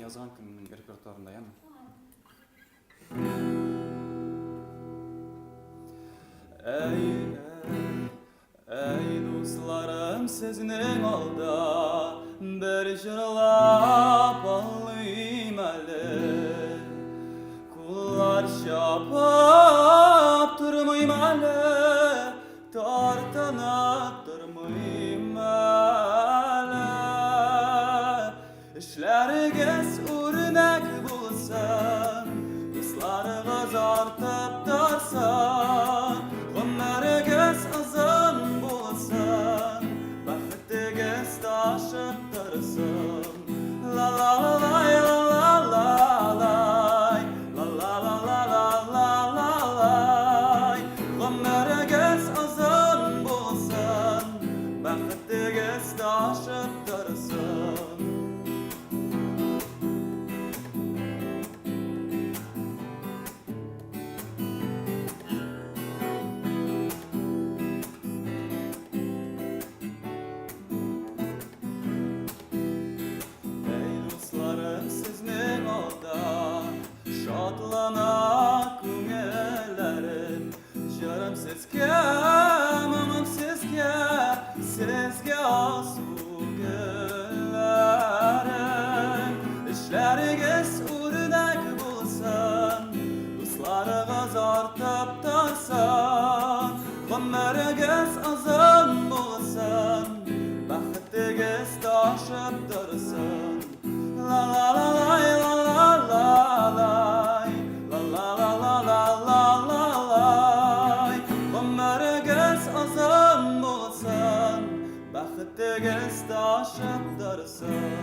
yazgan kimning repertuarında yani. Ey dostlarım sizning alda bir jırlap ağlayım әлі. Kullar şapap durmayım әлі, tartanıp durmayım әлі. İşlerigiz örnek bulsan, dostlarıgız artıp darsan, günlerigiz azın bulsan, baxtigiz taşıp dursun. La la la lay, la la la lay, la la la la la la la lay. Günlerigiz azın bulsan, baxtigiz taşıp dursun. Sizning olda şadlanak köngüllerim, yarım sizge, mamam sizge, sizge asu güllerim. İşlerigiz örnek bulsan, dostlarıgız artıp darsan, günlerigiz azın bulsan, baxtigiz taşıp dursun. La la la lay, la la la lay, la la la la la la la lay. Günlerigiz azın bulsan, baxtigiz taşıp dursun.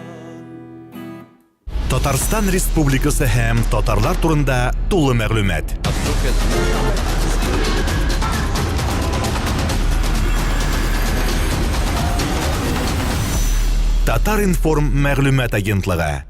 Татарстан Республикасы һәм татарлар турында тулы мәгълүмат. Татар информ мәгълүмат агентлыгы